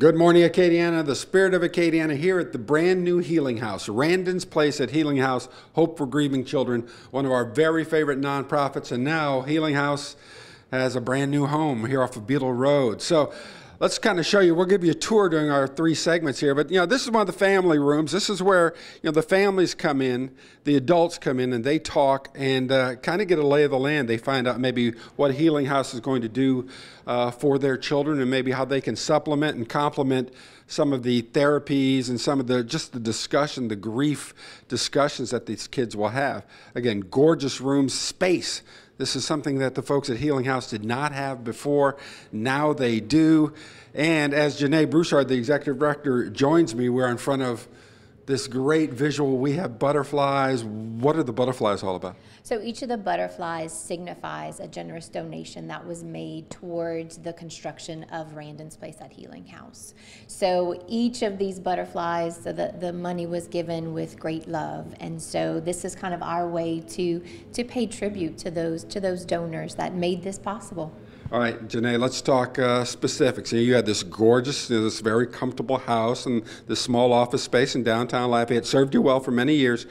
Good morning, Acadiana. The spirit of Acadiana here at the brand new Healing House, Randon's Place at Healing House, Hope for Grieving Children, one of our very favorite nonprofits. And now Healing House has a brand new home here off of Beetle Road. So let's kind of show you, we'll give you a tour during our 3 segments here, but this is one of the family rooms. This is where the families come in, the adults come in and they talk and kind of get a lay of the land. They find out maybe what Healing House is going to do for their children and maybe how they can supplement and complement some of the therapies and some of the discussion, the grief discussions that these kids will have. Again, gorgeous rooms, space. This is something that the folks at Healing House did not have before. Now they do. And as Janae Broussard, the executive director, joins me, we're in front of this great visual. We have butterflies. What are the butterflies all about? So each of the butterflies signifies a generous donation that was made towards the construction of Randon's Place at Healing House. So each of these butterflies, the money was given with great love. And so this is kind of our way to pay tribute to those donors that made this possible. All right, Janae, let's talk specifics. You had this gorgeous, this very comfortable house and this small office space in downtown Lafayette. Served you well for many years.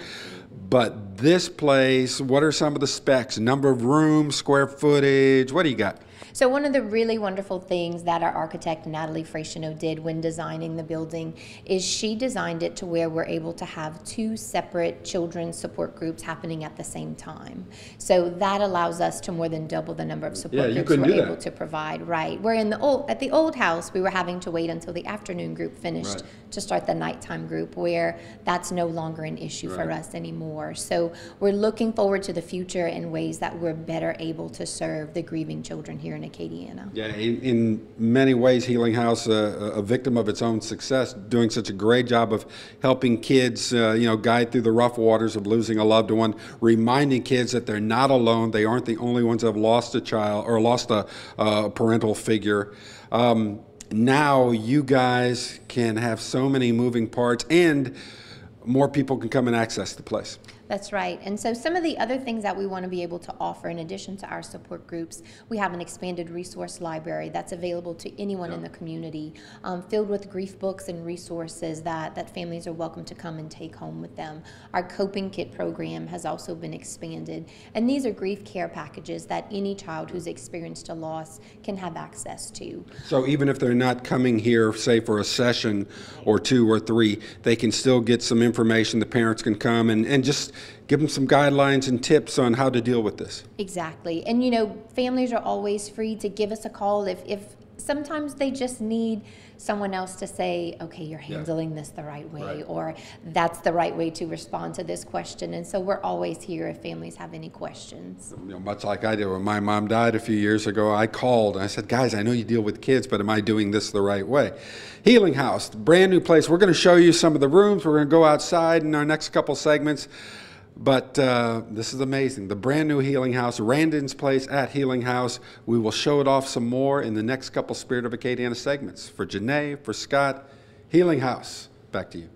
But this place, what are some of the specs? Number of rooms, square footage, what do you got? So one of the really wonderful things that our architect, Natalie Freixeneau, did when designing the building is she designed it to where we're able to have 2 separate children's support groups happening at the same time. So that allows us to more than double the number of support groups we're able to provide. Right. Where at the old house, we were having to wait until the afternoon group finished to start the nighttime group, where that's no longer an issue for us anymore. So we're looking forward to the future in ways that we're better able to serve the grieving children here in Acadiana. Yeah, in many ways, Healing House, a victim of its own success, doing such a great job of helping kids, guide through the rough waters of losing a loved one, reminding kids that they're not alone. They aren't the only ones that have lost a child or lost a parental figure. Now you guys can have so many moving parts and more people can come and access the place. That's right. And so some of the other things that we want to be able to offer in addition to our support groups, we have an expanded resource library that's available to anyone in the community, filled with grief books and resources that families are welcome to come and take home with them. Our coping kit program has also been expanded, and these are grief care packages that any child who's experienced a loss can have access to. So even if they're not coming here, say for a session or 2 or 3, they can still get some information. The parents can come and just give them some guidelines and tips on how to deal with this. Exactly. And families are always free to give us a call if sometimes they just need someone else to say, okay, you're handling this the right way, or that's the right way to respond to this question. And so we're always here if families have any questions. Much like I did when my mom died a few years ago, I called and I said, guys, I know you deal with kids, but am I doing this the right way? Healing House, brand new place. We're going to show you some of the rooms. We're going to go outside in our next couple segments. But this is amazing. The brand new Healing House, Randon's Place at Healing House. We will show it off some more in the next couple Spirit of Acadiana segments. For Janae, for Scott, Healing House. Back to you.